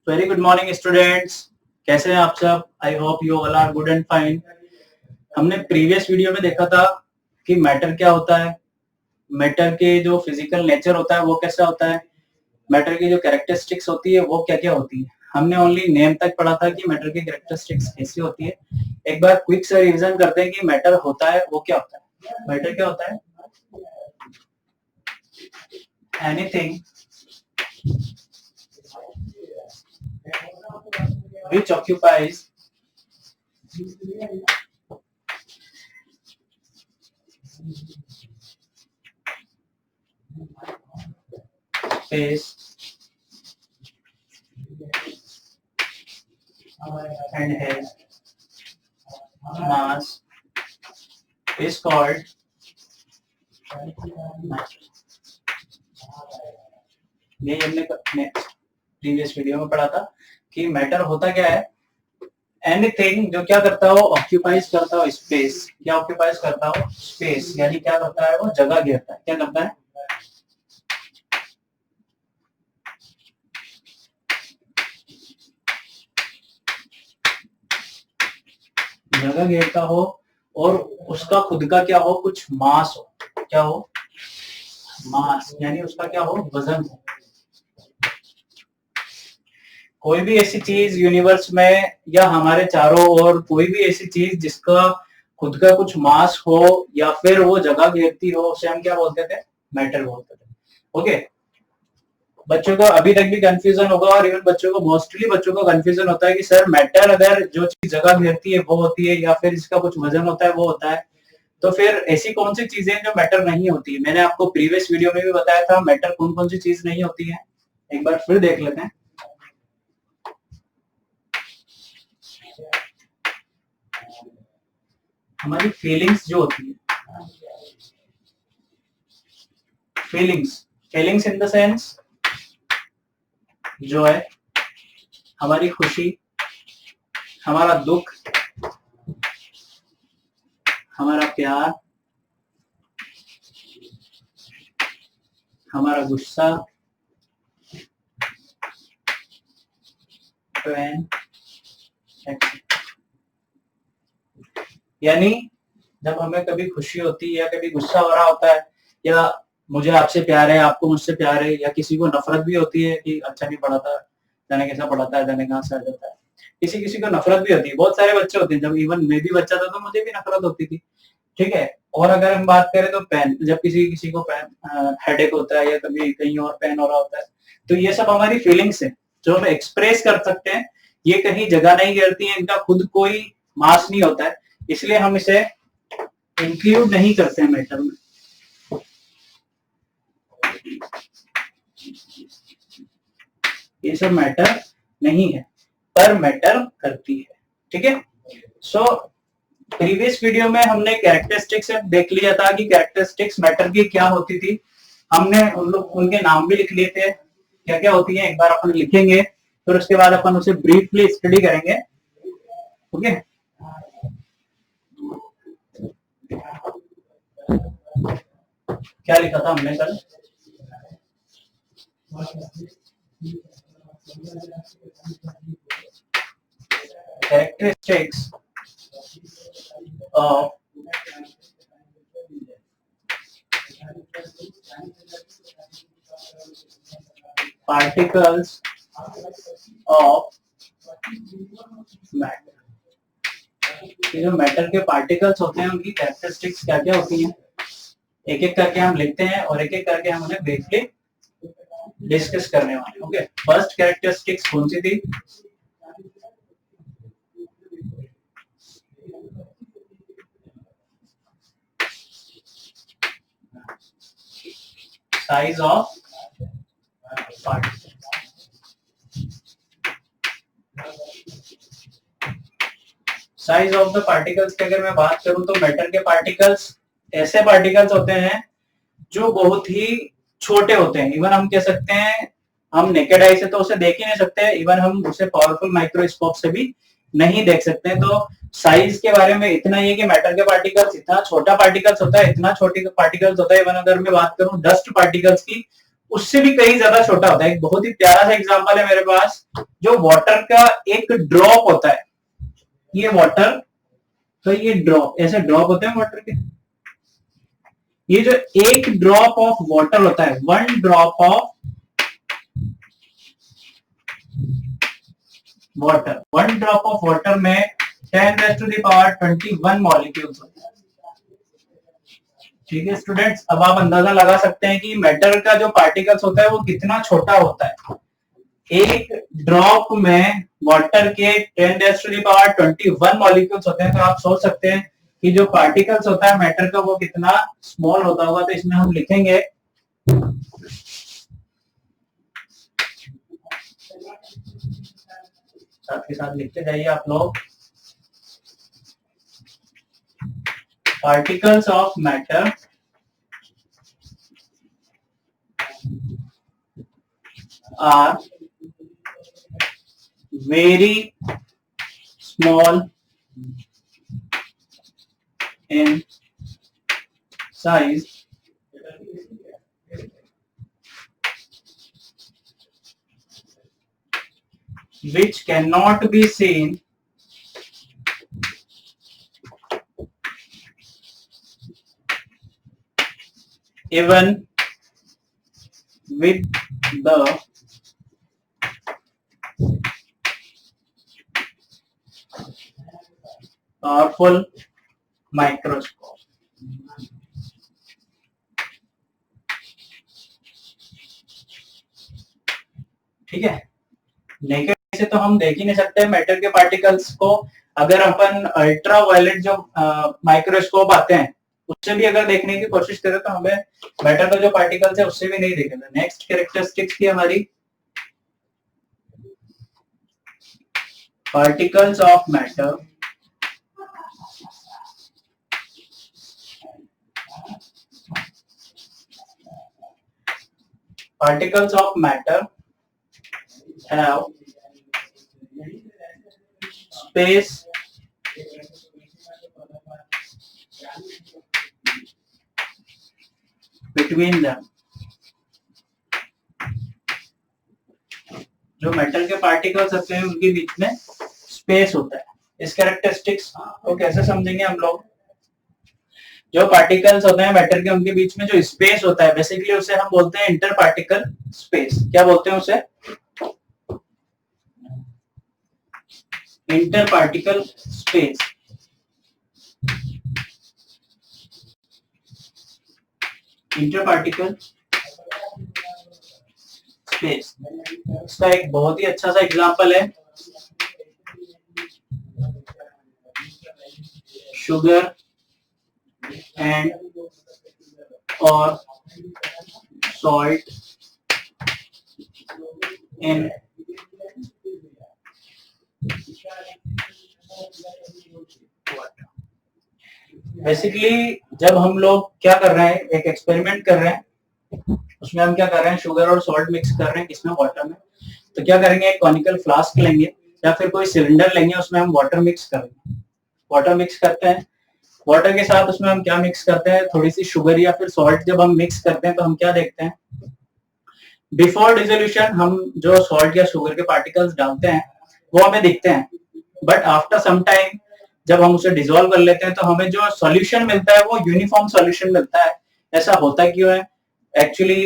Very good morning students. कैसे हैं आप सब? I hope you all are good and fine. हमने प्रीवियस वीडियो में देखा था कि मैटर क्या होता है, मैटर के जो फिजिकल नेचर होता है वो कैसा होता है, मैटर की जो कैरेक्टरिस्टिक्स होती है वो क्या क्या होती है। हमने ओनली नेम तक पढ़ा था कि मैटर की कैरेक्टरिस्टिक्स कैसी होती है। एक बार क्विक से रिवीजन करते हैं कि मैटर होता है वो क्या होता है। मैटर क्या होता है? Anything which occupies space and has mass is called matter। ये हमने प्रीवियस वीडियो में पढ़ा था कि मैटर होता क्या है। एनीथिंग जो क्या करता हो, ऑक्यूपाइज करता हो स्पेस। क्या ऑक्यूपाइज करता हो? स्पेस, यानी क्या करता है वो? जगह घेरता है। क्या करता है? जगह घेरता हो और उसका खुद का क्या हो? कुछ मास हो। क्या हो? मास, यानी उसका क्या हो? वजन हो। कोई भी ऐसी चीज यूनिवर्स में या हमारे चारों ओर कोई भी ऐसी चीज जिसका खुद का कुछ मास हो या फिर वो जगह घेरती हो, उसे हम क्या बोलते थे? मैटर बोलते थे। ओके, बच्चों को अभी तक भी कंफ्यूजन होगा और इवन बच्चों को, मोस्टली बच्चों को कंफ्यूजन होता है कि सर मैटर अगर जो चीज जगह घेरती है वो होती है या फिर इसका कुछ वजन होता है वो होता है, तो फिर ऐसी कौन सी चीजें जो मैटर नहीं होती है। मैंने आपको प्रीवियस वीडियो में भी बताया था मैटर कौन कौन सी चीज नहीं होती है। एक बार फिर देख लेते हैं। हमारी फीलिंग्स जो होती है, फीलिंग्स इन द सेंस जो है हमारी खुशी, हमारा दुख, हमारा प्यार, हमारा गुस्सा, पेन, यानी जब हमें कभी खुशी होती है या कभी गुस्सा हो रहा होता है, या मुझे आपसे प्यार है, आपको मुझसे प्यार है, या किसी को नफरत भी होती है कि अच्छा नहीं पढ़ा था, जाने कैसा पढ़ाता है, जाने कहाँ से आ जाता है। किसी किसी को नफरत भी होती है। बहुत सारे बच्चे होते हैं, जब इवन मैं भी बच्चा था तो मुझे भी नफरत होती थी। ठीक है। और अगर हम बात करें तो पेन, जब किसी किसी को पेन हेडेक होता है या कभी कहीं और पेन हो रहा होता है, तो ये सब हमारी फीलिंग्स है जो हम एक्सप्रेस कर सकते हैं। ये कहीं जगह नहीं घेरती है, इनका खुद कोई मास नहीं होता है, इसलिए हम इसे इंक्लूड नहीं करते हैं मैटर में। ये सब मैटर नहीं है पर मैटर करती है। ठीक है। सो प्रीवियस वीडियो में हमने कैरेक्टरिस्टिक्स देख लिया था कि कैरेक्टरिस्टिक्स मैटर की क्या होती थी। हमने उनके नाम भी लिख लिए थे, क्या क्या होती है एक बार अपन लिखेंगे, फिर उसके बाद अपन उसे ब्रीफली स्टडी करेंगे। ओके, क्या लिखा था हमने कल? Characteristics of particles of matter. ये जो मैटर के पार्टिकल्स होते हैं उनकी कैरेक्टरिस्टिक्स क्या क्या होती हैं, एक एक करके हम लिखते हैं और एक एक करके हम उन्हें ब्रीफली डिस्कस करने वाले। ओके, फर्स्ट कैरेक्टरिस्टिक्स कौन सी थी? Size of particles. Size of the particles की अगर मैं बात करूं तो मैटर के पार्टिकल्स ऐसे पार्टिकल्स होते हैं जो बहुत ही छोटे होते हैं। इवन हम कह सकते हैं हम नेकेड आई से तो उसे देख ही नहीं सकते, इवन हम उसे पावरफुल माइक्रोस्कोप से भी नहीं देख सकते। तो साइज के बारे में इतना ही है कि मैटर के पार्टिकल्स इतना छोटा पार्टिकल्स होता है, इतना छोटी पार्टिकल्स होता है। इवन अगर मैं बात करूं डस्ट पार्टिकल्स की उससे भी कहीं ज्यादा छोटा होता है। एक बहुत ही प्यारा सा एग्जांपल है मेरे पास, जो वाटर का एक ड्रॉप होता है, ये वाटर, तो ये ड्रॉप, ऐसे ड्रॉप होते हैं वाटर के, ये जो एक ड्रॉप ऑफ वाटर होता है, one drop of water, one drop of water में 10⁻21 मॉलिक्यूल्स होते हैं। ठीक है स्टूडेंट्स, अब आप अंदाजा लगा सकते हैं कि मैटर का जो पार्टिकल्स होता है वो कितना छोटा होता है। एक ड्रॉप में वाटर के 10⁻21 मॉलिक्यूल्स होते हैं, तो आप सोच सकते हैं कि जो पार्टिकल्स होता है मैटर का वो कितना स्मॉल होता होगा। तो इसमें हम लिखेंगे साथ के साथ लिखते जाइए आप लोग, particles of matter are very small in size which cannot be seen even with the powerful microscope। ठीक है, नेकेड से तो हम देख ही नहीं सकते मैटर के पार्टिकल्स को। अगर अपन अल्ट्रा वायलेट जो माइक्रोस्कोप आते हैं उससे भी अगर देखने की कोशिश करें तो हमें मैटर का जो पार्टिकल्स है उससे भी नहीं दिखेगा। नेक्स्ट कैरेक्टरिस्टिक्स की हमारी, particles of matter particles of matter have space between them। जो मेटल के पार्टिकल्स होते हैं उनके बीच में स्पेस होता है। इस कैरेक्टरिस्टिक्स को कैसे समझेंगे हम लोग? जो पार्टिकल्स होते हैं मैटर के उनके बीच में जो स्पेस होता है, बेसिकली उसे हम बोलते हैं इंटर पार्टिकल स्पेस। क्या बोलते हैं उसे? Inter particle space. Inter particle space, इसका एक बहुत ही अच्छा सा एग्जांपल है sugar and or salt in water। Basically जब हम लोग क्या कर रहे हैं, एक एक्सपेरिमेंट कर रहे हैं, उसमें हम क्या कर रहे हैं, शुगर और सॉल्ट मिक्स कर रहे हैं किसमें, वाटर में। तो क्या करेंगे, एक कॉनिकल फ्लास्क लेंगे या फिर कोई सिलेंडर लेंगे, उसमें हम वाटर मिक्स करेंगे। वाटर मिक्स करते हैं, वाटर के साथ उसमें हम क्या मिक्स करते हैं, थोड़ी सी शुगर या फिर सॉल्ट। जब हम मिक्स करते हैं तो हम क्या देखते हैं, बिफोर डिसोल्यूशन हम जो सॉल्ट या शुगर के पार्टिकल्स डालते हैं वो हमें दिखते हैं, बट आफ्टर सम टाइम जब हम उसे डिसॉल्व कर लेते हैं तो हमें जो सॉल्यूशन मिलता है वो यूनिफॉर्म सॉल्यूशन मिलता है। ऐसा होता क्यों है? एक्चुअली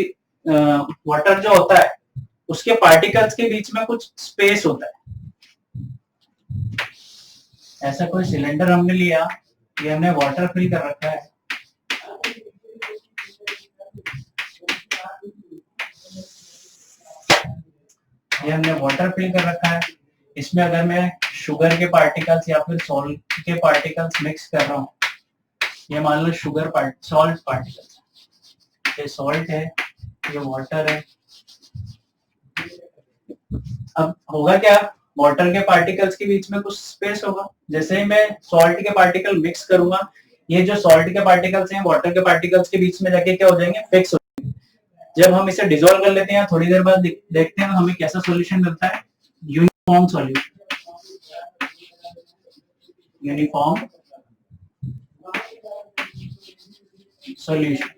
वाटर जो होता है उसके पार्टिकल्स के बीच में कुछ स्पेस होता है। ऐसा कोई सिलेंडर हमने लिया, ये हमने वाटर फिल कर रखा है, ये हमने वाटर फिल कर रखा है। इसमें अगर मैं शुगर के पार्टिकल्स या फिर सॉल्ट के पार्टिकल्स मिक्स कर रहा हूँ, ये मान लो सॉल्ट पार्टिकल्स, ये सॉल्ट है, ये वाटर है। अब होगा क्या, वाटर के पार्टिकल्स के बीच में कुछ स्पेस होगा। जैसे ही मैं सॉल्ट के पार्टिकल मिक्स करूंगा, ये जो सॉल्ट के पार्टिकल्स हैं वाटर के पार्टिकल्स के बीच में जाके क्या हो जाएंगे, फिक्स हो जाएंगे। जब हम इसे डिसॉल्व कर लेते हैं थोड़ी देर बाद देखते हैं हमें कैसा सॉल्यूशन मिलता है, uniform solution. Uniform solution,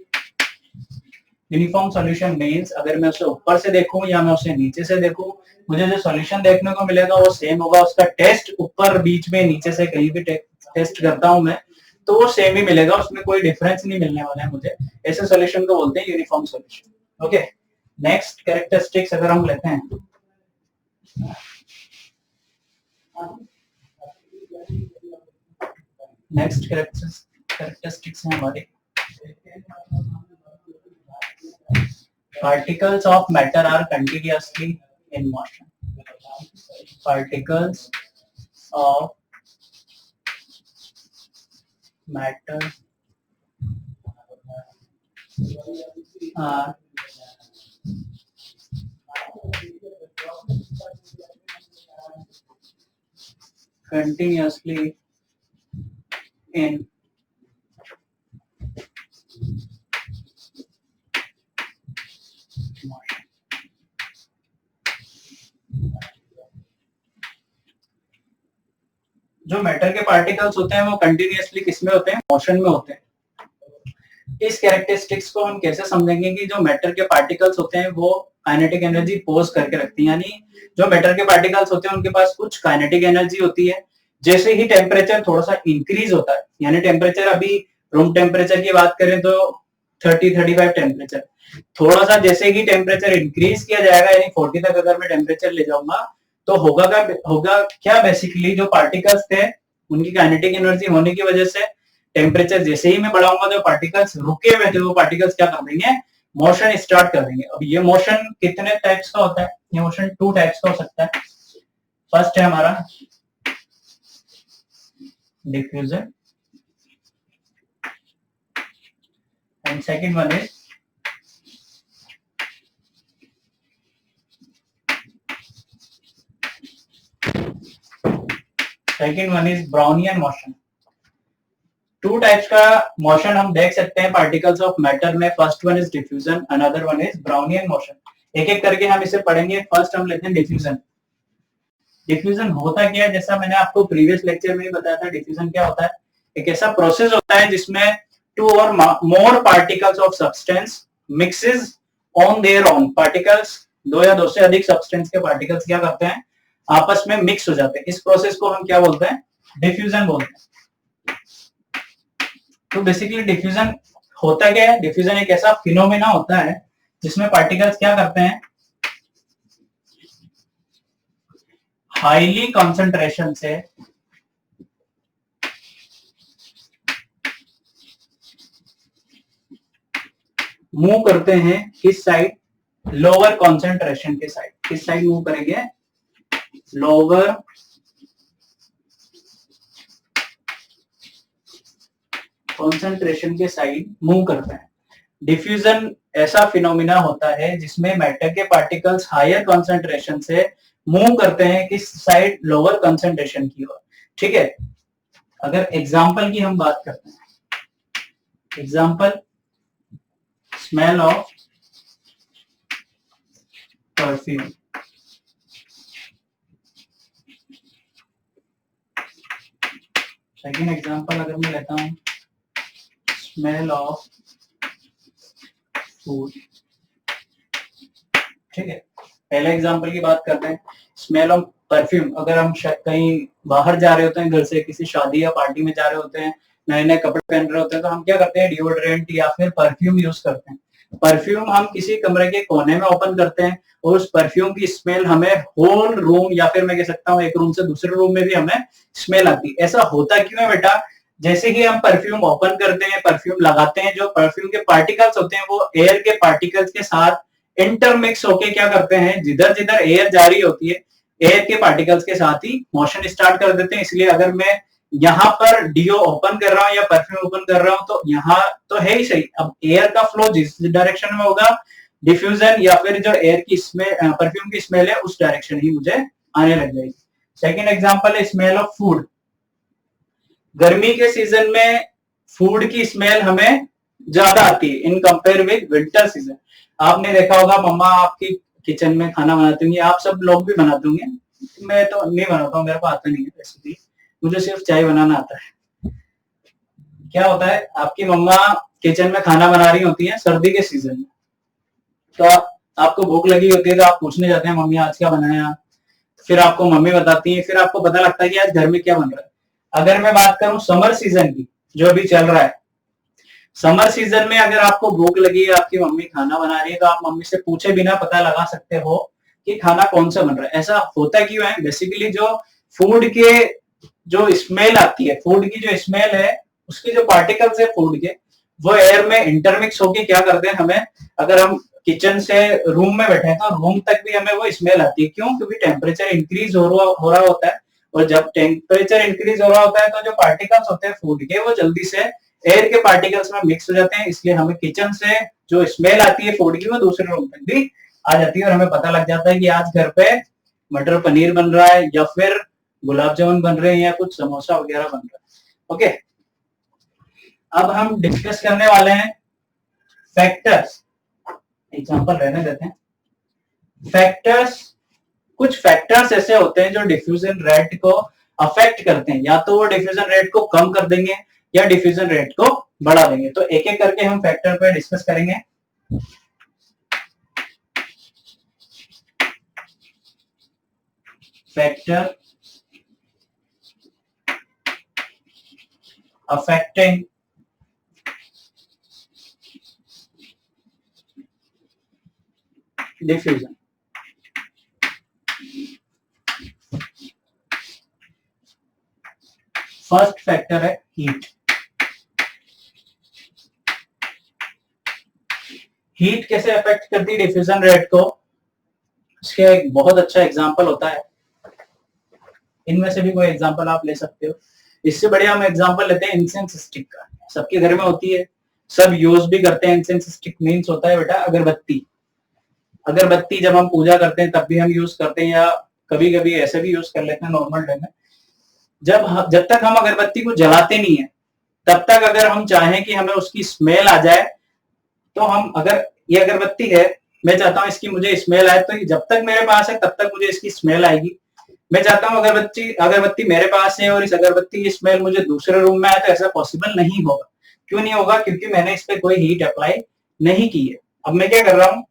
uniform solution means अगर मैं उसे ऊपर से देखूं या मैं उसे नीचे से देखूं, मुझे जो सॉल्यूशन देखने को मिलेगा वो सेम होगा। उसका टेस्ट ऊपर बीच में नीचे से कहीं भी टेस्ट करता हूं मैं तो वो सेम ही मिलेगा, उसमें कोई डिफरेंस नहीं मिलने वाला है मुझे। ऐसे सॉल्यूशन को बोलते हैं uniform solution. Okay, next characteristics अगर हम लेते हैं, नेक्स्ट कैरेक्टरिस्टिक्स है हमारी particles of matter are continuously in motion. Particles of matter are continuously in motion. जो मैटर के पार्टिकल्स होते हैं वो कंटिन्यूअसली किसमें होते हैं? मोशन में होते हैं। इस कैरेक्टरिस्टिक्स को हम कैसे समझेंगे कि जो मैटर के पार्टिकल्स होते हैं वो काइनेटिक एनर्जी पोज करके रखती है, यानी जो मैटर के पार्टिकल्स होते हैं उनके पास कुछ काइनेटिक एनर्जी होती है। जैसे ही टेम्परेचर थोड़ा सा इंक्रीज होता है, यानी टेम्परेचर अभी रूम टेम्परेचर की बात करें तो 30-35 टेम्परेचर, थोड़ा सा जैसे ही टेम्परेचर इंक्रीज किया जाएगा यानी 40 तक अगर मैं टेम्परेचर ले जाऊंगा तो होगा क्या बेसिकली जो पार्टिकल्स थे उनकी काइनेटिक एनर्जी होने की वजह से टेम्परेचर जैसे ही मैं बढ़ाऊंगा जो पार्टिकल्स रुके हुए थे वो पार्टिकल्स क्या कर देंगे? मोशन स्टार्ट कर देंगे। अब ये मोशन कितने टाइप्स का होता है? ये मोशन 2 टाइप्स का हो सकता है। फर्स्ट है हमारा diffusion and second one is Brownian motion. 2 types का मोशन हम देख सकते हैं पार्टिकल्स ऑफ मैटर में। First one is diffusion, another one is Brownian motion. एक एक करके हम इसे पढ़ेंगे। फर्स्ट हम लेते हैं डिफ्यूजन। डिफ्यूजन होता क्या है? जैसा मैंने आपको प्रीवियस लेक्चर में ही बताया था, डिफ्यूजन क्या होता है? एक ऐसा प्रोसेस होता है जिसमें 2 और more particles of substance mixes on their own. Particles 2 या 2 से अधिक सब्सटेंस के पार्टिकल्स क्या करते हैं? आपस में मिक्स हो जाते हैं। इस प्रोसेस को हम क्या बोलते हैं? डिफ्यूजन बोलते हैं। तो बेसिकली डिफ्यूजन होता क्या है? डिफ्यूजन एक ऐसा फिनोमेना होता है जिसमें पार्टिकल्स क्या करते हैं? हाईली कंसंट्रेशन से मूव करते हैं किस साइड? लोअर कंसंट्रेशन के साइड। किस साइड मूव करेंगे? लोअर कंसंट्रेशन के साइड मूव करते हैं। डिफ्यूजन ऐसा फिनोमिना होता है जिसमें मैटर के पार्टिकल्स हायर कंसंट्रेशन से मूव करते हैं किस साइड? लोअर कंसंट्रेशन की ओर। ठीक है, अगर एग्जांपल की हम बात करते हैं, example smell of perfume. Second example अगर मैं लेता हूं स्मेल ऑफ फूड। ठीक है, पहले एग्जांपल की बात करते हैं स्मेल ऑफ परफ्यूम। अगर हम कहीं बाहर जा रहे होते हैं, घर से किसी शादी या पार्टी में जा रहे होते हैं, नए नए कपड़े पहन रहे होते हैं, तो हम क्या करते हैं? डिओड्रेंट या फिर परफ्यूम यूज करते हैं। परफ्यूम हम किसी कमरे के कोने में ओपन करते हैं और उस परफ्यूम की स्मेल हमें होल रूम या फिर मैं कह सकता हूँ एक रूम से दूसरे रूम में भी हमें स्मेल आती है। ऐसा होता क्यों है बेटा? जैसे ही हम परफ्यूम ओपन करते हैं, परफ्यूम लगाते हैं, जो परफ्यूम के पार्टिकल्स होते हैं वो एयर के पार्टिकल्स के साथ इंटरमिक्स होके क्या करते हैं? जिधर जिधर एयर जा रही होती है एयर के पार्टिकल्स के साथ ही मोशन स्टार्ट कर देते हैं। इसलिए अगर मैं यहाँ पर डिओ ओपन कर रहा हूँ या परफ्यूम ओपन कर रहा हूँ तो यहाँ तो है ही सही। अब एयर का फ्लो जिस डायरेक्शन में होगा, डिफ्यूजन या फिर जो एयर की स्मेल, परफ्यूम की स्मेल है उस डायरेक्शन ही मुझे आने लग जाएगी। सेकेंड एग्जाम्पल है स्मेल ऑफ फूड। गर्मी के सीजन में फूड की स्मेल हमें ज्यादा आती है in compare with winter season. आपने देखा होगा मम्मा आपकी किचन में खाना बनाती होंगी, आप सब लोग भी बनाते होंगे। मैं तो नहीं बनाता हूँ, मेरे को आता नहीं है रेसिपी, मुझे सिर्फ चाय बनाना आता है। क्या होता है? आपकी मम्मा किचन में खाना बना रही होती है सर्दी के सीजन में, तो आपको भूख लगी होती है तो आप पूछने जाते हैं मम्मी आज क्या बनाया, फिर आपको मम्मी बताती है, फिर आपको पता लगता है कि आज घर में क्या बन रहा है। अगर मैं बात करूं समर सीजन की जो अभी चल रहा है, समर सीजन में अगर आपको भूख लगी है, आपकी मम्मी खाना बना रही है, तो आप मम्मी से पूछे बिना पता लगा सकते हो कि खाना कौन सा बन रहा है। ऐसा होता क्यों है? बेसिकली जो फूड के जो स्मेल आती है, फूड की जो स्मेल है, उसके जो पार्टिकल्स है फूड के, वो एयर में इंटरमिक्स होके क्या करते हैं, हमें अगर हम किचन से रूम में बैठे हैं तो रूम तक भी हमें वो स्मेल आती है। क्यों? क्योंकि टेम्परेचर इंक्रीज हो रहा होता है, और जब टेम्परेचर इंक्रीज हो रहा होता है तो जो पार्टिकल्स होते हैं फूड के, वो जल्दी से एयर के पार्टिकल्स में मिक्स हो जाते हैं। इसलिए हमें किचन से जो स्मेल आती है फूड की, वो दूसरे रूम तक भी आ जाती है, और हमें पता लग जाता है कि आज घर पे मटर पनीर बन रहा है, या फिर गुलाब जामुन बन रहे हैं, या कुछ समोसा वगैरह बन रहा है। ओके, अब हम डिस्कस करने वाले हैं फैक्टर्स। एग्जांपल रहने देते हैं। फैक्टर्स, कुछ फैक्टर्स ऐसे होते हैं जो डिफ्यूजन रेट को अफेक्ट करते हैं, या तो वो डिफ्यूजन रेट को कम कर देंगे या डिफ्यूजन रेट को बढ़ा देंगे। तो एक एक करके हम फैक्टर पे डिस्कस करेंगे। Factor affecting diffusion. First factor है हीट। हीट कैसे अफेक्ट करती है डिफ्यूजन रेट को? इसका एक बहुत अच्छा एग्जांपल होता है, इनमें से भी कोई एग्जांपल आप ले सकते हो। इससे बढ़िया हम एग्जांपल लेते हैं इंसेंस स्टिक का। सबके घर में होती है, सब यूज भी करते हैं। इंसेंस स्टिक मीन्स होता है बेटा अगरबत्ती। अगरबत्ती जब हम पूजा करते हैं तब भी हम यूज करते हैं, या कभी कभी ऐसे भी यूज कर लेते हैं नॉर्मल डे में। जब तक हम अगरबत्ती को जलाते नहीं है, तब तक अगर हम चाहें कि हमें उसकी स्मेल आ जाए, तो हम, अगर ये अगरबत्ती है, मैं चाहता हूं इसकी मुझे स्मेल आए, तो जब तक मेरे पास है तब तक मुझे इसकी स्मेल आएगी। मैं चाहता हूं अगरबत्ती मेरे पास है और इस अगरबत्ती की स्मेल मुझे दूसरे रूम में आए, तो ऐसा पॉसिबल नहीं होगा। क्यों नहीं होगा? क्योंकि मैंने इस पे कोई हीट अप्लाई नहीं की है। अब मैं क्या कर रहा हूं,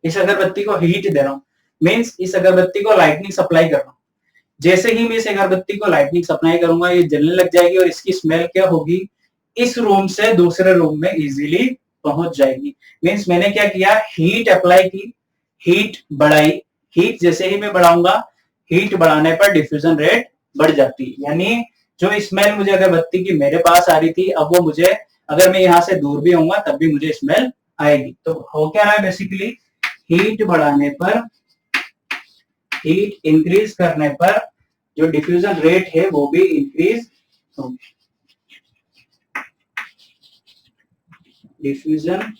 इस अगरबत्ती को हीट दे रहा हूं, मीन्स इस अगरबत्ती को लाइटनिंग सप्लाई कर रहा हूं। जैसे ही मैं इस अगरबत्ती को लाइटनिंग सप्लाई करूंगा, ये जलने लग जाएगी, और इसकी स्मेल क्या होगी, इस रूम से दूसरे रूम में इजीली पहुंच जाएगी। मीन्स मैंने क्या किया, हीट अप्लाई की, हीट बढ़ाई। हीट जैसे ही मैं बढ़ाऊंगा, हीट बढ़ाने पर डिफ्यूजन रेट बढ़ जाती है। यानी जो स्मेल मुझे अगरबत्ती की मेरे पास आ रही थी, अब वो मुझे, अगर मैं यहाँ से दूर भी होऊंगा तब भी मुझे स्मेल आएगी। तो हो क्या रहा है, बेसिकली हीट बढ़ाने पर, हीट इंक्रीज करने पर जो डिफ्यूजन रेट है वो भी इंक्रीज होगी। डिफ्यूजन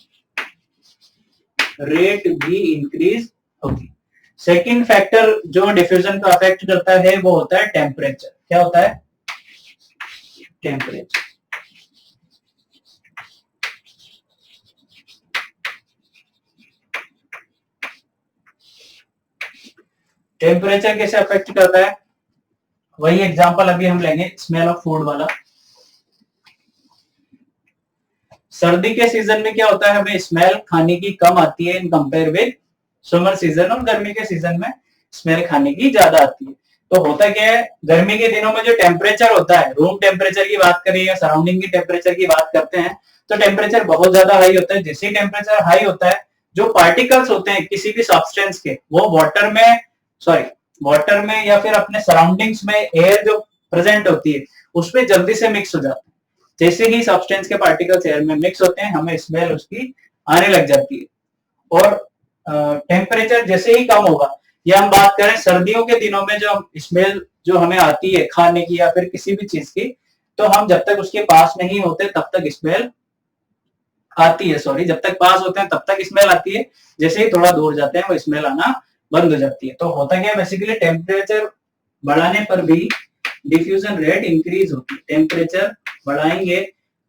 रेट भी इंक्रीज होगी। सेकंड फैक्टर जो डिफ्यूजन को अफेक्ट करता है वो होता है टेम्परेचर। क्या होता है? टेम्परेचर। टेम्परेचर कैसे अफेक्ट करता है? वही एग्जांपल अभी हम लेंगे स्मेल ऑफ फूड वाला। सर्दी के सीजन में क्या होता है, हमें स्मेल खाने की कम आती है in compare with summer season, और गर्मी के सीजन में स्मेल खाने की ज्यादा आती है। तो होता क्या है, गर्मी के दिनों में जो टेम्परेचर होता है, रूम टेम्परेचर की बात करें या सराउंडिंग की टेम्परेचर की बात करते हैं, तो टेम्परेचर बहुत ज्यादा हाई होता है। जैसे ही टेम्परेचर हाई होता है, जो पार्टिकल्स होते हैं किसी भी सब्सटेंस के, वो वाटर में या फिर अपने सराउंडिंग्स में एयर जो प्रेजेंट होती है उसमें जल्दी से मिक्स हो जाते हैं। जैसे ही सब्सटेंस के पार्टिकल्स एयर में मिक्स होते हैं, हमें स्मेल उसकी आने लग जाती है। और टेम्परेचर जैसे ही कम होगा, या हम बात करें सर्दियों के दिनों में जो स्मेल जो हमें आती है खाने की या फिर किसी भी चीज की, तो हम जब तक उसके पास नहीं होते तब तक स्मेल आती है, जब तक पास होते हैं तब तक स्मेल आती है, जैसे ही थोड़ा दूर जाते हैं वो स्मेल आना बंद हो जाती है। तो होता क्या है, बेसिकली टेम्परेचर बढ़ाने पर भी डिफ्यूजन रेट इंक्रीज होती है। टेम्परेचर बढ़ाएंगे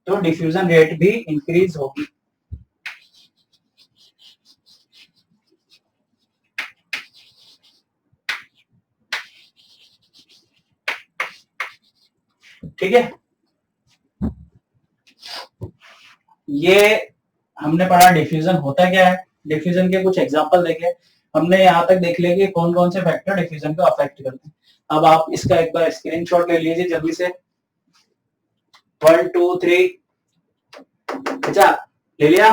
तो डिफ्यूजन रेट भी इंक्रीज होगी। ठीक है, ये हमने पढ़ा डिफ्यूजन होता क्या है, डिफ्यूजन के कुछ एग्जांपल देखे, हमने यहाँ तक देख लिया कि कौन कौन से फैक्टर डिफ्यूजन को अफेक्ट करते हैं। अब आप इसका एक बार स्क्रीनशॉट ले लीजिए जल्दी से। 1 2 3 अच्छा ले लिया,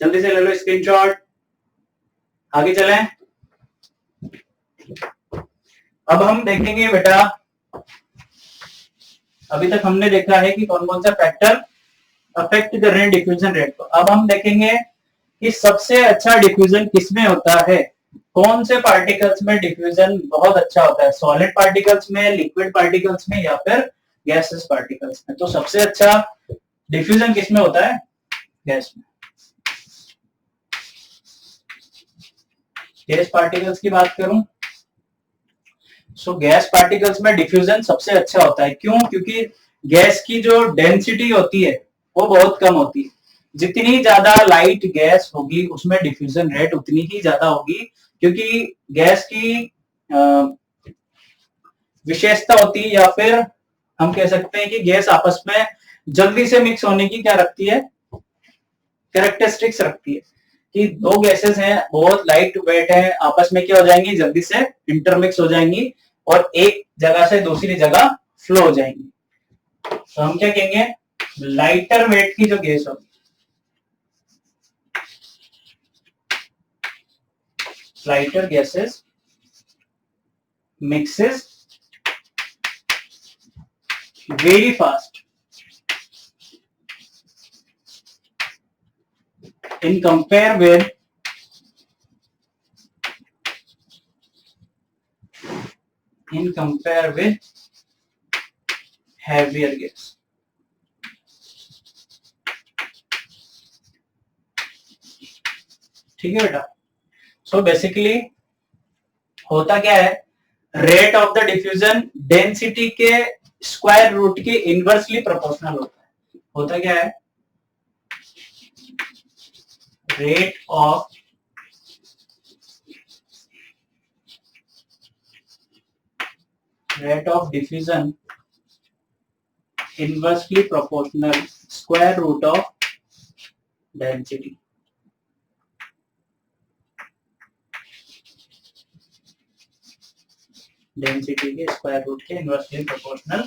जल्दी से ले लो स्क्रीनशॉट, आगे चलें। अब हम देखेंगे बेटा, अभी तक हमने देखा है कि कौन कौन सा फैक्टर अफेक्ट कर रहे हैं डिफ्यूजन रेट को। अब हम देखेंगे कि सबसे अच्छा डिफ्यूजन किसमें होता है, कौन से पार्टिकल्स में डिफ्यूजन बहुत अच्छा होता है, सॉलिड पार्टिकल्स में, लिक्विड पार्टिकल्स में या फिर गैसेस पार्टिकल्स में। तो सबसे अच्छा डिफ्यूजन किसमें होता है, गैस में। गैस पार्टिकल्स की बात करूं, सो गैस पार्टिकल्स में डिफ्यूजन सबसे अच्छा होता है। क्यों? क्योंकि गैस की जो डेंसिटी होती है वो बहुत कम होती है। जितनी ज्यादा लाइट गैस होगी उसमें डिफ्यूजन रेट उतनी ही ज्यादा होगी, क्योंकि गैस की विशेषता होती है, या फिर हम कह सकते हैं कि गैस आपस में जल्दी से मिक्स होने की क्या रखती है, कैरेक्टरिस्टिक्स रखती है कि दो गैसेस हैं, बहुत लाइट वेट है, आपस में क्या हो जाएंगी, जल्दी से इंटरमिक्स हो जाएंगी और एक जगह से दूसरी जगह फ्लो हो जाएंगी। तो हम क्या कहेंगे, लाइटर वेट की जो गैस होगी, lighter gases mixes very fast in compare with heavier gas। ठीक है बेटा। सो बेसिकली होता क्या है, rate of the diffusion density के स्क्वायर रूट के इनवर्सली प्रोपोर्शनल होता है। होता क्या है, rate of diffusion inversely proportional square root of density. Density के स्क्वायर रूट के इनवर्सली प्रोपोर्शनल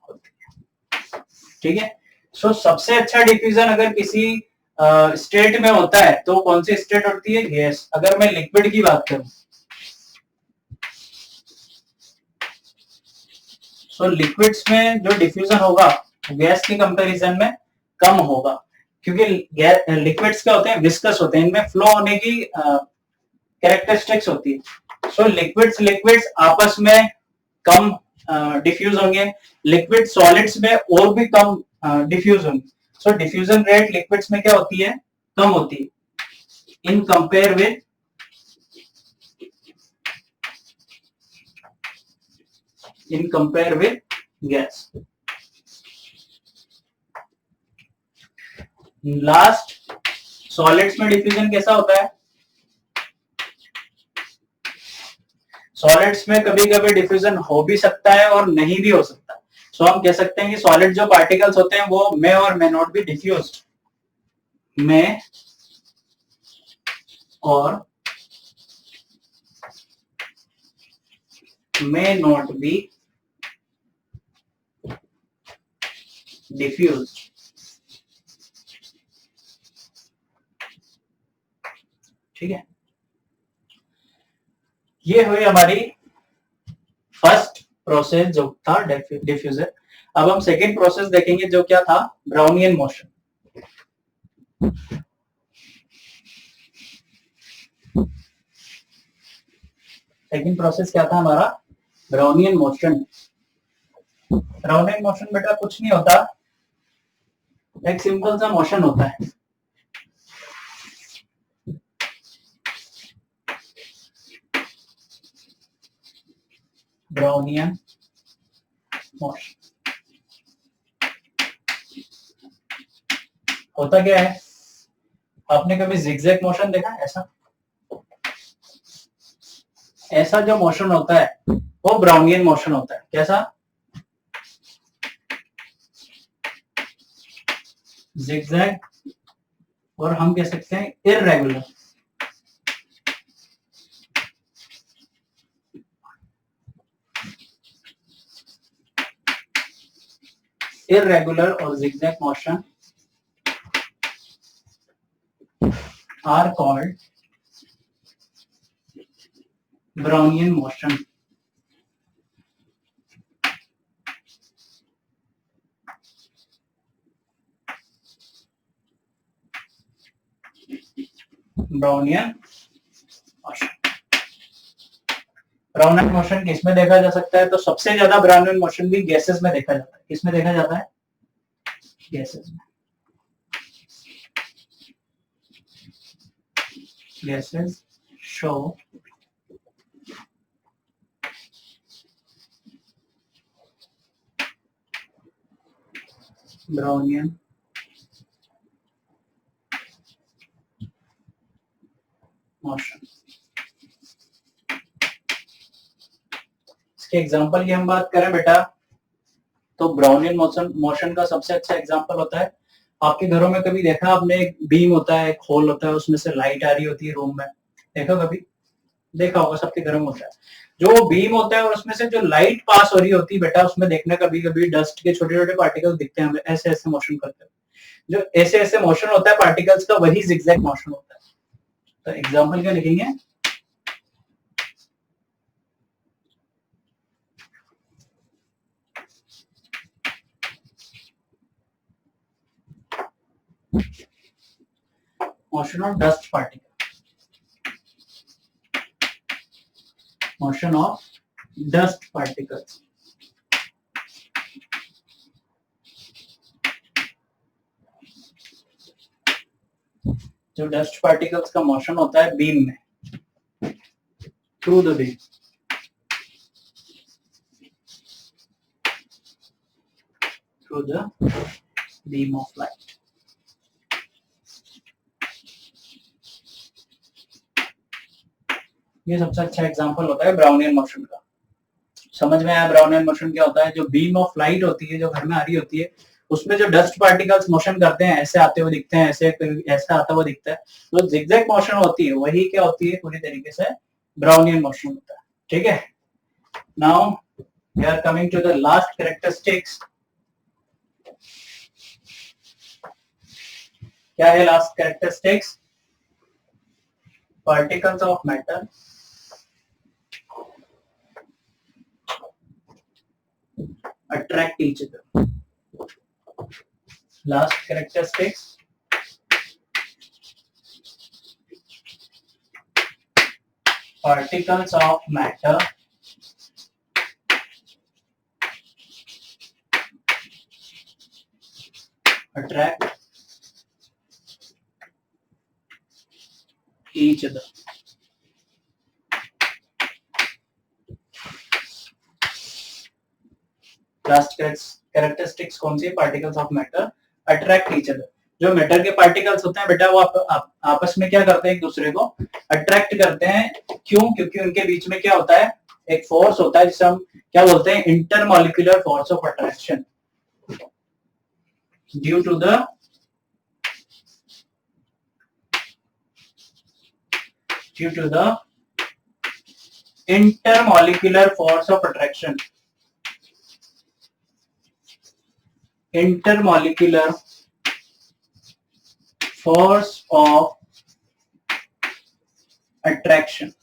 होती है। ठीक है। सो सबसे अच्छा डिफ्यूजन अगर किसी स्टेट में होता है तो कौन सी स्टेट होती है, गैस। अगर मैं लिक्विड की बात करूं, सो लिक्विड्स में जो डिफ्यूजन होगा गैस के कंपैरिजन में कम होगा, क्योंकि लिक्विड्स क्या होते हैं, विस्कस होते हैं, इनमें फ्लो होने की कैरेक्टरिस्टिक्स होती है। सो लिक्विड्स आपस में कम डिफ्यूज होंगे, लिक्विड सॉलिड्स में और भी कम डिफ्यूज होंगे। सो डिफ्यूजन रेट लिक्विड्स में क्या होती है, कम होती है in compare with gas. Last, solids में डिफ्यूजन कैसा होता है, सॉलिड्स में कभी कभी डिफ्यूजन हो भी सकता है और नहीं भी हो सकता। सो हम कह सकते हैं कि सॉलिड जो पार्टिकल्स होते हैं वो मे और मे नॉट बी डिफ्यूज्ड, मे और मे नॉट बी डिफ्यूज्ड। ठीक है, ये हुई हमारी फर्स्ट प्रोसेस जो था डिफ्यूजन। अब हम सेकेंड प्रोसेस देखेंगे जो क्या था, ब्राउनियन मोशन। सेकेंड प्रोसेस क्या था हमारा, ब्राउनियन मोशन। ब्राउनियन मोशन बेटा कुछ नहीं होता, एक सिंपल सा मोशन होता है। ब्राउनियन मोशन होता क्या है, आपने कभी जिगजैग मोशन देखा है? ऐसा जो मोशन होता है वो ब्राउनियन मोशन होता है। कैसा, जिगजैग और हम कह सकते हैं irregular. Irregular or zigzag motion are called Brownian motion. Brownian motion. Brownian motion किसमें देखा जा सकता है? तो सबसे ज्यादा ब्राउनियन मोशन भी गैसेस में देखा जाता है। किसमें देखा जाता है? गैसेस में। Gases show Brownian motion. इसके एग्जांपल की हम बात करें बेटा, तो ब्राउनियन मोशन का सबसे अच्छा एग्जांपल होता है, आपके घरों में कभी देखा आपने, एक बीम होता है, एक होल होता है, उसमें से लाइट आ रही होती है रूम में, देखा कभी? देखा होगा, सबके घरों में होता है। जो बीम होता है और उसमें से जो लाइट पास हो रही होती है बेटा, उसमें देखना कभी कभी डस्ट के छोटे छोटे पार्टिकल्स दिखते हैं हमें, ऐसे ऐसे मोशन करते हैं। जो ऐसे ऐसे मोशन होता है पार्टिकल्स का, वही जिगजैग मोशन होता है। तो एग्जाम्पल क्या लिखेंगे? Motion of dust particle, motion of dust particles. जो डस्ट पार्टिकल्स का मोशन होता है बीम में, through the beam, through the beam of light. ये सबसे अच्छा एग्जांपल होता है ब्राउनियन मोशन का। समझ में आया ब्राउनियन मोशन क्या होता है? जो बीम ऑफ लाइट होती है, जो घर में आ रही होती है, उसमें जो डस्ट पार्टिकल्स मोशन करते हैं, ऐसे आते हुए दिखते हैं, ऐसे ऐसा आता हुआ दिखता है, तो जिगजैग मोशन होती है, वही क्या होती है? पूरी तरीके से ब्राउनियन मोशन होता है। ठीक है, now we are coming to the last characteristics. क्या है last characteristics? Particles of matter attract each other. Last characteristics, particles of matter attract each other. Last characteristics कौन सी? Particles of matter attract each other. जो matter के particles होते हैं बेटा, वो आपस में क्या करते हैं? एक दूसरे को अट्रैक्ट करते हैं। क्यों? क्योंकि उनके बीच में क्या होता है? एक फोर्स होता है जिसे हम क्या बोलते हैं? Intermolecular force of attraction. Due to the intermolecular force of attraction, intermolecular force of attraction.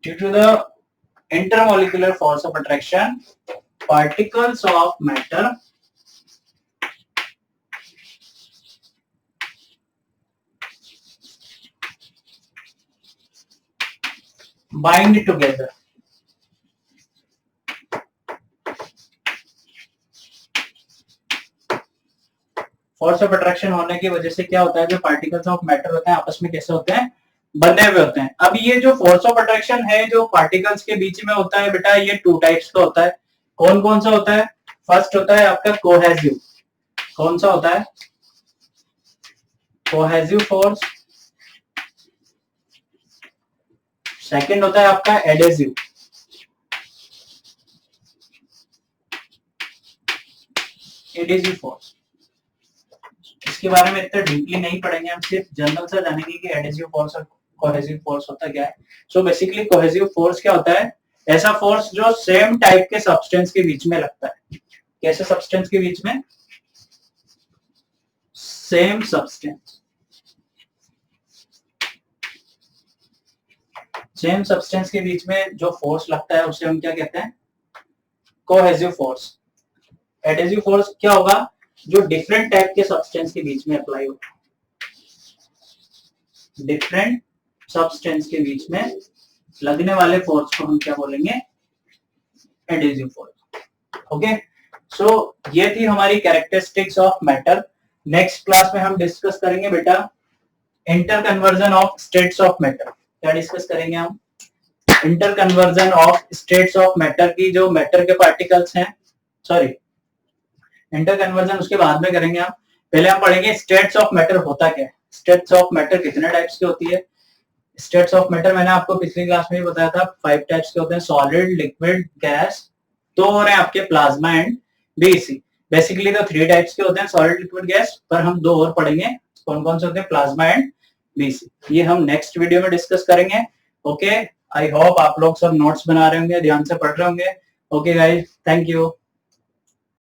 Due to the intermolecular force of attraction, particles of matter bind together. Force of attraction होने की वजह से क्या होता है? जो पार्टिकल्स ऑफ मैटर होते हैं आपस में कैसे होते हैं? बंधे हुए होते हैं। अब ये जो फोर्स ऑफ अट्रैक्शन है जो पार्टिकल्स के बीच में होता है बेटा, ये टू टाइप्स का होता है। कौन कौन सा होता है? फर्स्ट होता है आपका कोहेसिव। कौन सा होता है? Cohesive force. सेकंड होता है आपका एडेसिव। Adhesive force. इसके बारे में इतना डीपली नहीं पढ़ेंगे, हम सिर्फ जनरल सा जानेंगे कि एडहेसिव फोर्स और कोहेसिव फोर्स होता क्या है। सो बेसिकली कोहेसिव फोर्स क्या होता है? ऐसा फोर्स जो सेम टाइप के सब्सटेंस के बीच में लगता है। कैसे सब्सटेंस के बीच में? सेम सब्सटेंस, सेम सब्सटेंस के बीच में जो फोर्स लगता है उसे हम क्या कहते हैं? Cohesive force. एडहेसिव फोर्स क्या होगा? जो डिफरेंट टाइप के सब्सटेंस के बीच में अप्लाई होगा, डिफरेंट सब्सटेंस के बीच में लगने वाले फोर्स को हम क्या बोलेंगे? Adhesive force. ओके, सो ये थी हमारी characteristics of matter. Next class में हम डिस्कस करेंगे बेटा inter conversion of states of matter. क्या डिस्कस करेंगे हम? Inter conversion of states of matter की जो मैटर के पार्टिकल्स हैं, सॉरी इंटर कन्वर्जन उसके बाद में करेंगे हम। पहले हम पढ़ेंगे स्टेट्स ऑफ मैटर होता क्या है। स्टेट्स ऑफ मैटर कितने टाइप्स की होती है? स्टेट्स ऑफ मैटर मैंने आपको पिछली क्लास में ही बताया था, 5 टाइप्स के होते हैं, सॉलिड, लिक्विड, गैस, दो हो रहे हैं आपके प्लाज्मा एंड बीसी। बेसिकली तो 3 टाइप्स के होते हैं, सॉलिड, लिक्विड, गैस, पर हम 2 और पढ़ेंगे। कौन कौन से होते हैं? Plasma and BC. ये हम नेक्स्ट वीडियो में डिस्कस करेंगे। ओके, आई होप आप लोग सब नोट्स बना रहे होंगे, ध्यान से पढ़ रहे होंगे। Okay guys, thank you.